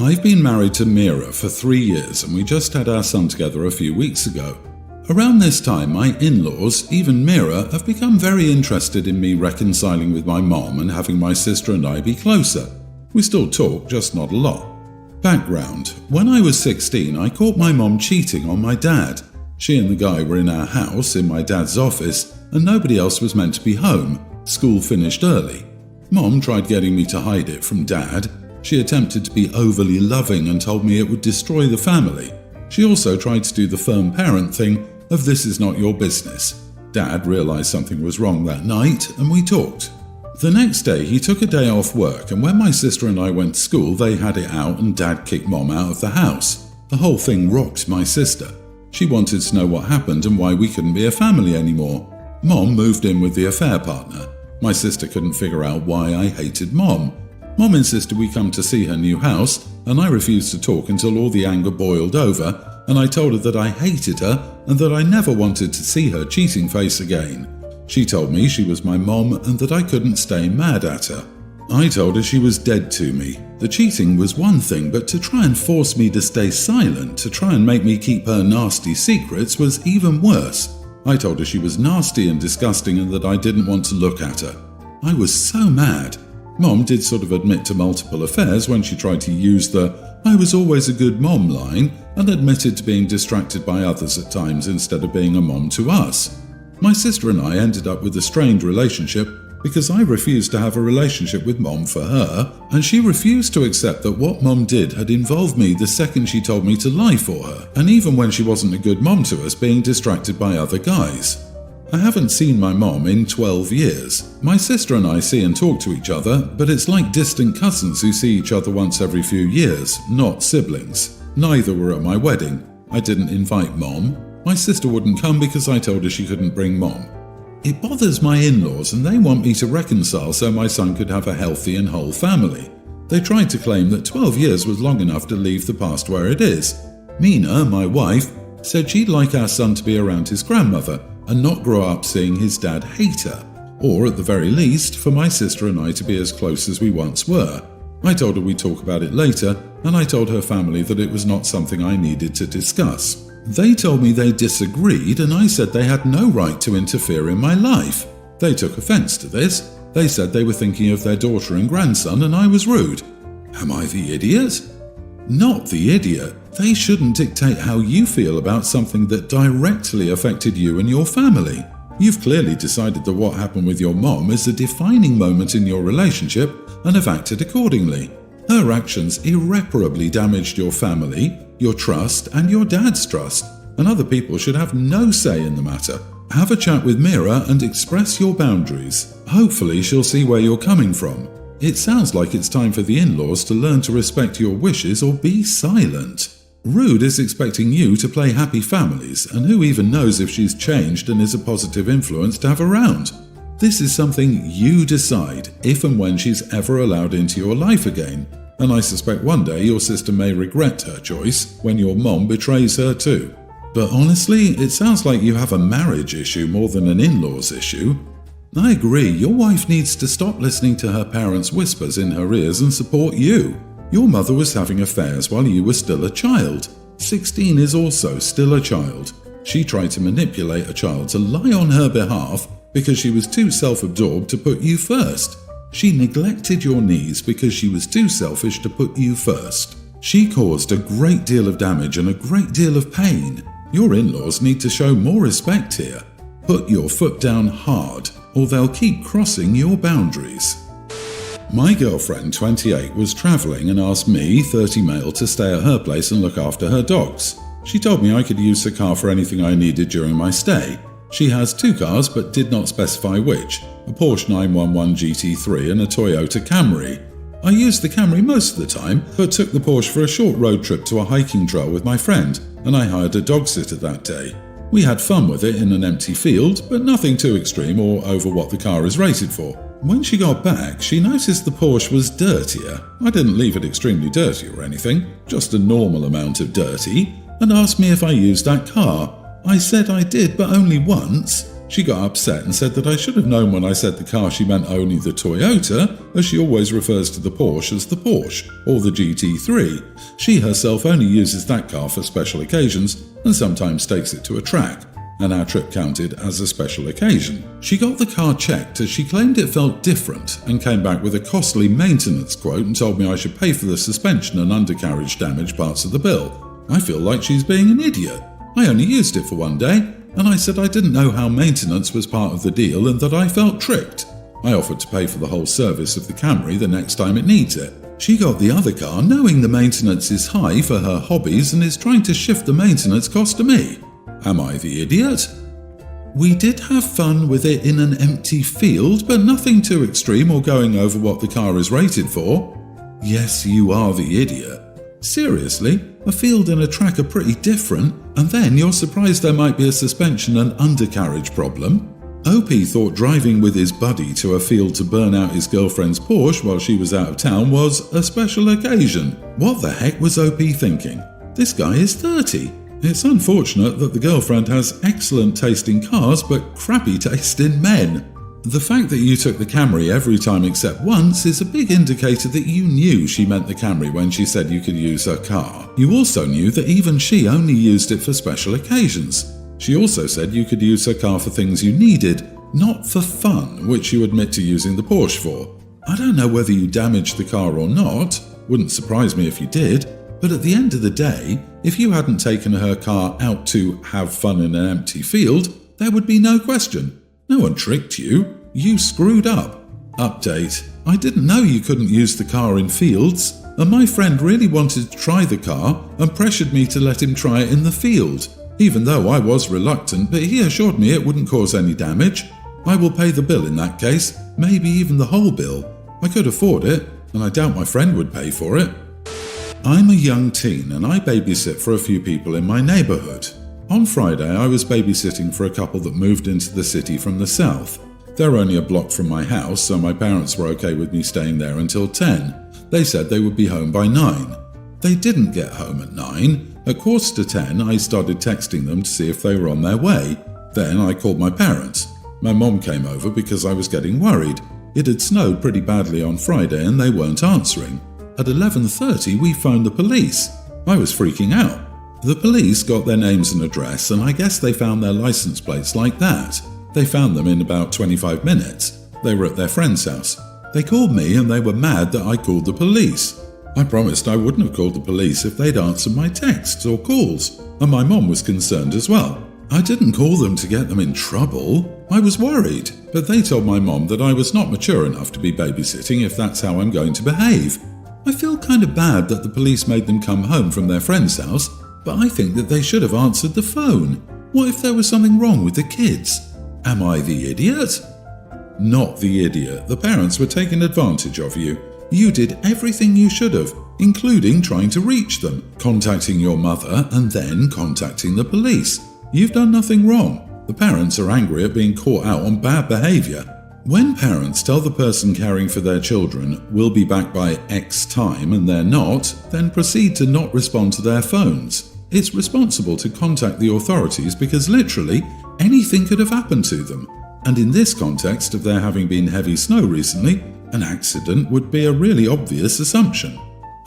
I've been married to Mira for 3 years and we just had our son together a few weeks ago. Around this time, my in-laws, even Mira, have become very interested in me reconciling with my mom and having my sister and I be closer. We still talk, just not a lot. Background: when I was 16, I caught my mom cheating on my dad. She and the guy were in our house, in my dad's office, and nobody else was meant to be home. School finished early. Mom tried getting me to hide it from Dad. She attempted to be overly loving and told me it would destroy the family. She also tried to do the firm parent thing of "this is not your business." Dad realized something was wrong that night and we talked. The next day he took a day off work, and when my sister and I went to school they had it out and Dad kicked Mom out of the house. The whole thing rocked my sister. She wanted to know what happened and why we couldn't be a family anymore. Mom moved in with the affair partner. My sister couldn't figure out why I hated Mom. Mom insisted we come to see her new house, and I refused to talk until all the anger boiled over, and I told her that I hated her and that I never wanted to see her cheating face again. She told me she was my mom and that I couldn't stay mad at her. I told her she was dead to me. The cheating was one thing, but to try and force me to stay silent, to try and make me keep her nasty secrets, was even worse. I told her she was nasty and disgusting and that I didn't want to look at her. I was so mad. Mom did sort of admit to multiple affairs when she tried to use the "I was always a good mom" line, and admitted to being distracted by others at times instead of being a mom to us. My sister and I ended up with a strained relationship because I refused to have a relationship with Mom for her, and she refused to accept that what Mom did had involved me the second she told me to lie for her, and even when she wasn't a good mom to us, being distracted by other guys. I haven't seen my mom in 12 years. My sister and I see and talk to each other, but it's like distant cousins who see each other once every few years, not siblings. Neither were at my wedding. I didn't invite Mom. My sister wouldn't come because I told her she couldn't bring Mom. It bothers my in-laws and they want me to reconcile so my son could have a healthy and whole family. They tried to claim that 12 years was long enough to leave the past where it is. Mina, my wife, said she'd like our son to be around his grandmother and not grow up seeing his dad hate her, or at the very least, for my sister and I to be as close as we once were. I told her we'd talk about it later, and I told her family that it was not something I needed to discuss. They told me they disagreed, and I said they had no right to interfere in my life. They took offense to this. They said they were thinking of their daughter and grandson, and I was rude. Am I the idiot? Not the idiot. They shouldn't dictate how you feel about something that directly affected you and your family. You've clearly decided that what happened with your mom is a defining moment in your relationship and have acted accordingly. Her actions irreparably damaged your family, your trust, and your dad's trust, and other people should have no say in the matter. Have a chat with Mira and express your boundaries. Hopefully she'll see where you're coming from. It sounds like it's time for the in-laws to learn to respect your wishes or be silent. Rude is expecting you to play happy families, and who even knows if she's changed and is a positive influence to have around. This is something you decide if and when she's ever allowed into your life again, and I suspect one day your sister may regret her choice when your mom betrays her too. But honestly, it sounds like you have a marriage issue more than an in-laws issue. I agree, your wife needs to stop listening to her parents' whispers in her ears and support you. Your mother was having affairs while you were still a child. 16 is also still a child. She tried to manipulate a child to lie on her behalf because she was too self-absorbed to put you first. She neglected your needs because she was too selfish to put you first. She caused a great deal of damage and a great deal of pain. Your in-laws need to show more respect here. Put your foot down hard, or they'll keep crossing your boundaries. My girlfriend, 28, was travelling and asked me, 30 male, to stay at her place and look after her dogs. She told me I could use her car for anything I needed during my stay. She has 2 cars but did not specify which, a Porsche 911 GT3 and a Toyota Camry. I used the Camry most of the time, but took the Porsche for a short road trip to a hiking trail with my friend, and I hired a dog sitter that day. We had fun with it in an empty field, but nothing too extreme or over what the car is rated for. When she got back, she noticed the Porsche was dirtier. I didn't leave it extremely dirty or anything, just a normal amount of dirty, and asked me if I used that car. I said I did, but only once. She got upset and said that I should have known when I said the car she meant only the Toyota, as she always refers to the Porsche as the Porsche, or the GT3. She herself only uses that car for special occasions and sometimes takes it to a track, and our trip counted as a special occasion. She got the car checked as she claimed it felt different and came back with a costly maintenance quote and told me I should pay for the suspension and undercarriage damage parts of the bill. I feel like she's being an idiot. I only used it for one day, and I said I didn't know how maintenance was part of the deal and that I felt tricked. I offered to pay for the whole service of the Camry the next time it needs it. She got the other car knowing the maintenance is high for her hobbies and is trying to shift the maintenance cost to me. Am I the idiot? We did have fun with it in an empty field, but nothing too extreme or going over what the car is rated for. Yes, you are the idiot. Seriously, a field and a track are pretty different, and then you're surprised there might be a suspension and undercarriage problem. OP thought driving with his buddy to a field to burn out his girlfriend's Porsche while she was out of town was a special occasion. What the heck was OP thinking? This guy is 30. It's unfortunate that the girlfriend has excellent taste in cars but crappy taste in men. The fact that you took the Camry every time except once is a big indicator that you knew she meant the Camry when she said you could use her car. You also knew that even she only used it for special occasions. She also said you could use her car for things you needed, not for fun, which you admit to using the Porsche for. I don't know whether you damaged the car or not, wouldn't surprise me if you did, but at the end of the day, if you hadn't taken her car out to have fun in an empty field, there would be no question. No one tricked you. You screwed up. Update. I didn't know you couldn't use the car in fields, and my friend really wanted to try the car and pressured me to let him try it in the field, even though I was reluctant, but he assured me it wouldn't cause any damage. I will pay the bill in that case, maybe even the whole bill. I could afford it, and I doubt my friend would pay for it. I'm a young teen and I babysit for a few people in my neighbourhood. On Friday, I was babysitting for a couple that moved into the city from the south. They're only a block from my house, so my parents were okay with me staying there until 10. They said they would be home by 9. They didn't get home at 9. At 9:45, I started texting them to see if they were on their way. Then I called my parents. My mom came over because I was getting worried. It had snowed pretty badly on Friday and they weren't answering. At 11:30, we phoned the police. I was freaking out. The police got their names and address, and I guess they found their license plates like that. They found them in about 25 minutes. They were at their friend's house. They called me and they were mad that I called the police. I promised I wouldn't have called the police if they'd answered my texts or calls, and my mom was concerned as well. I didn't call them to get them in trouble. I was worried, but they told my mom that I was not mature enough to be babysitting if that's how I'm going to behave. I feel kind of bad that the police made them come home from their friend's house, but I think that they should have answered the phone. What if there was something wrong with the kids? Am I the idiot? Not the idiot. The parents were taking advantage of you. You did everything you should have, including trying to reach them, contacting your mother, and then contacting the police. You've done nothing wrong. The parents are angry at being caught out on bad behavior. When parents tell the person caring for their children, "We'll be back by X time," and they're not, then proceed to not respond to their phones. It's responsible to contact the authorities because literally anything could have happened to them. And in this context of there having been heavy snow recently, an accident would be a really obvious assumption.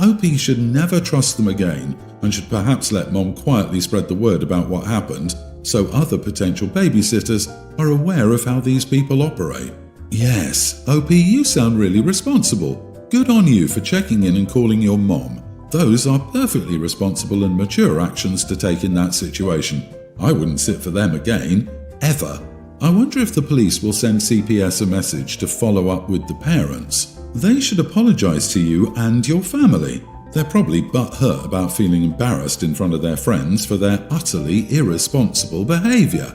OP should never trust them again and should perhaps let Mom quietly spread the word about what happened so other potential babysitters are aware of how these people operate. Yes, OP, you sound really responsible. Good on you for checking in and calling your mom. Those are perfectly responsible and mature actions to take in that situation. I wouldn't sit for them again, ever. I wonder if the police will send CPS a message to follow up with the parents. They should apologize to you and your family. They're probably butthurt about feeling embarrassed in front of their friends for their utterly irresponsible behavior.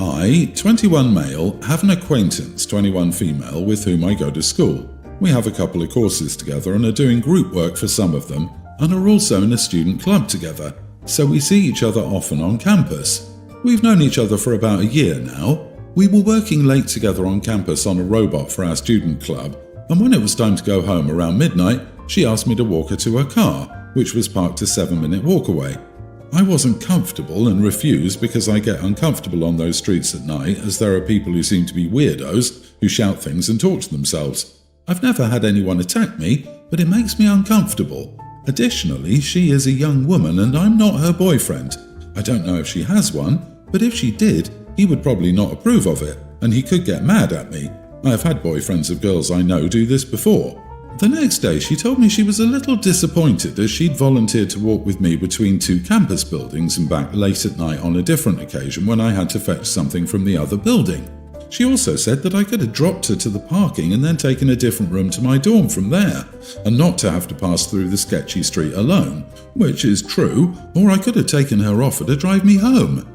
I, 21 male, have an acquaintance, 21 female, with whom I go to school. We have a couple of courses together and are doing group work for some of them, and are also in a student club together, so we see each other often on campus. We've known each other for about a year now. We were working late together on campus on a robot for our student club, and when it was time to go home around midnight, she asked me to walk her to her car, which was parked a 7-minute walk away. I wasn't comfortable and refused because I get uncomfortable on those streets at night, as there are people who seem to be weirdos who shout things and talk to themselves. I've never had anyone attack me, but it makes me uncomfortable. Additionally, she is a young woman and I'm not her boyfriend. I don't know if she has one, but if she did, he would probably not approve of it, and he could get mad at me. I have had boyfriends of girls I know do this before. The next day, she told me she was a little disappointed as she'd volunteered to walk with me between two campus buildings and back late at night on a different occasion when I had to fetch something from the other building. She also said that I could have dropped her to the parking and then taken a different room to my dorm from there, and not to have to pass through the sketchy street alone, which is true, or I could have taken her offer to drive me home.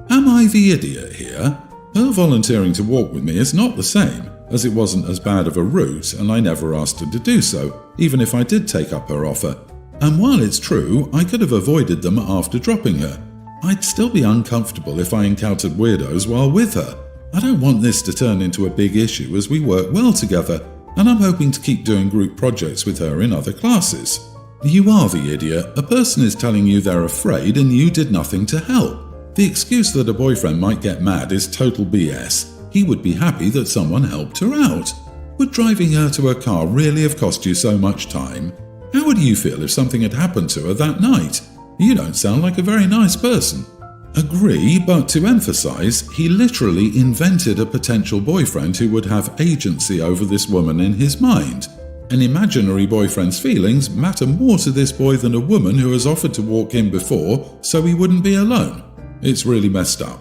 Am I the idiot here? Her volunteering to walk with me is not the same, as it wasn't as bad of a route and I never asked her to do so, even if I did take up her offer. And while it's true, I could have avoided them after dropping her, I'd still be uncomfortable if I encountered weirdos while with her. I don't want this to turn into a big issue as we work well together, and I'm hoping to keep doing group projects with her in other classes. You are the idiot. A person is telling you they're afraid and you did nothing to help. The excuse that a boyfriend might get mad is total BS. He would be happy that someone helped her out. Would driving her to her car really have cost you so much time? How would you feel if something had happened to her that night? You don't sound like a very nice person. Agree, but to emphasize, he literally invented a potential boyfriend who would have agency over this woman in his mind. An imaginary boyfriend's feelings matter more to this boy than a woman who has offered to walk in before so he wouldn't be alone. It's really messed up.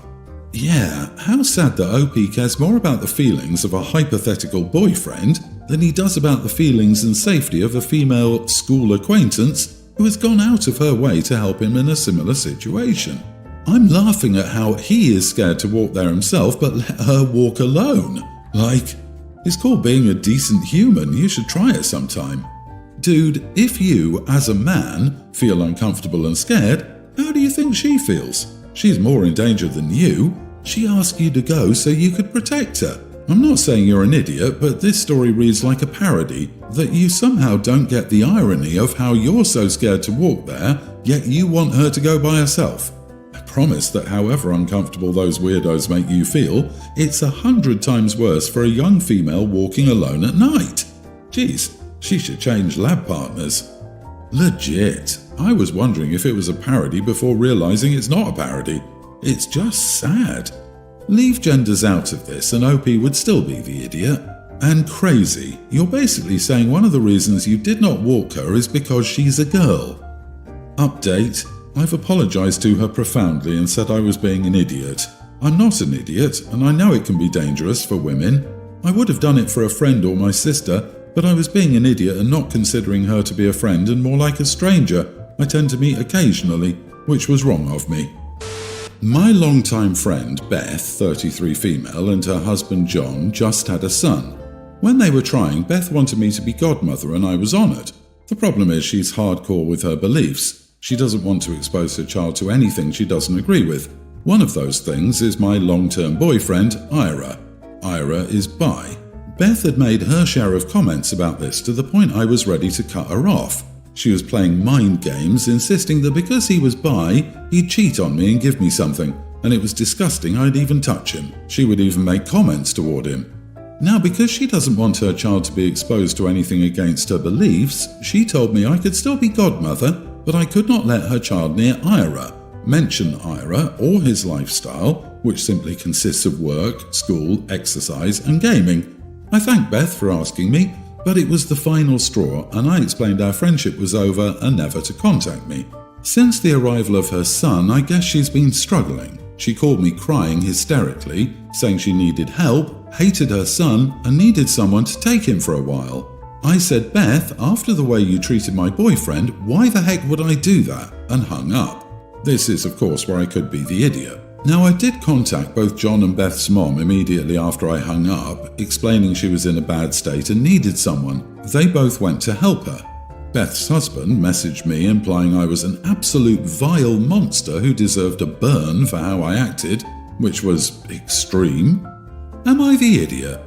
Yeah, how sad that OP cares more about the feelings of a hypothetical boyfriend than he does about the feelings and safety of a female school acquaintance who has gone out of her way to help him in a similar situation. I'm laughing at how he is scared to walk there himself but let her walk alone. Like, it's called being a decent human. You should try it sometime. Dude, if you, as a man, feel uncomfortable and scared, how do you think she feels? She's more in danger than you. She asked you to go so you could protect her. I'm not saying you're an idiot, but this story reads like a parody, that you somehow don't get the irony of how you're so scared to walk there, yet you want her to go by herself. Promise that however uncomfortable those weirdos make you feel, it's 100 times worse for a young female walking alone at night. Jeez, she should change lab partners. Legit, I was wondering if it was a parody before realizing it's not a parody. It's just sad. Leave genders out of this and OP would still be the idiot. And crazy, you're basically saying one of the reasons you did not walk her is because she's a girl. Update. I've apologized to her profoundly and said I was being an idiot. I'm not an idiot, and I know it can be dangerous for women. I would have done it for a friend or my sister, but I was being an idiot and not considering her to be a friend and more like a stranger I tend to meet occasionally, which was wrong of me. My longtime friend Beth, 33 female, and her husband John just had a son. When they were trying, Beth wanted me to be godmother and I was honoured. The problem is she's hardcore with her beliefs. She doesn't want to expose her child to anything she doesn't agree with. One of those things is my long-term boyfriend, Ira. Ira is bi. Beth had made her share of comments about this to the point I was ready to cut her off. She was playing mind games, insisting that because he was bi, he'd cheat on me and give me something, and it was disgusting I'd even touch him. She would even make comments toward him. Now, because she doesn't want her child to be exposed to anything against her beliefs, she told me I could still be godmother, but I could not let her child near Ira, mention Ira or his lifestyle, which simply consists of work, school, exercise and gaming. I thank Beth for asking me, but it was the final straw and I explained our friendship was over and never to contact me. Since the arrival of her son, I guess she's been struggling. She called me crying hysterically, saying she needed help, hated her son and needed someone to take him for a while. I said, Beth, after the way you treated my boyfriend, why the heck would I do that? And hung up. This is, of course, where I could be the idiot. Now, I did contact both John and Beth's mom immediately after I hung up, explaining she was in a bad state and needed someone. They both went to help her. Beth's husband messaged me implying I was an absolute vile monster who deserved a burn for how I acted, which was extreme. Am I the idiot?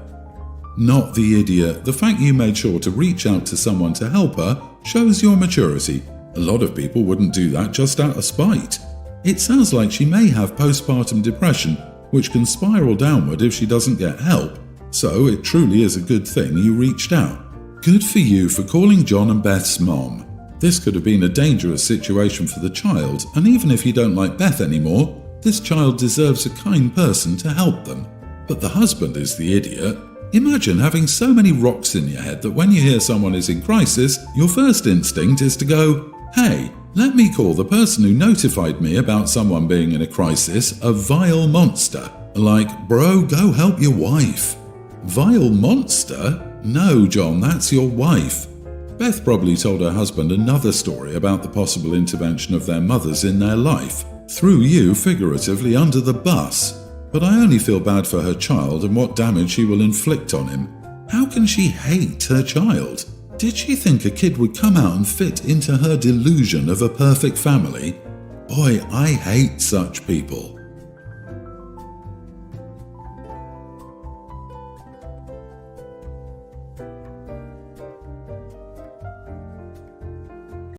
Not the idiot. The fact you made sure to reach out to someone to help her shows your maturity. A lot of people wouldn't do that just out of spite. It sounds like she may have postpartum depression, which can spiral downward if she doesn't get help. So it truly is a good thing you reached out. Good for you for calling John and Beth's mom. This could have been a dangerous situation for the child, and even if you don't like Beth anymore, this child deserves a kind person to help them. But the husband is the idiot. Imagine having so many rocks in your head that when you hear someone is in crisis, your first instinct is to go, "Hey, let me call the person who notified me about someone being in a crisis a vile monster." Like, bro, go help your wife. Vile monster? No, John, that's your wife. Beth probably told her husband another story about the possible intervention of their mothers in their life. Threw you figuratively under the bus. But I only feel bad for her child and what damage she will inflict on him. How can she hate her child? Did she think a kid would come out and fit into her delusion of a perfect family? Boy, I hate such people.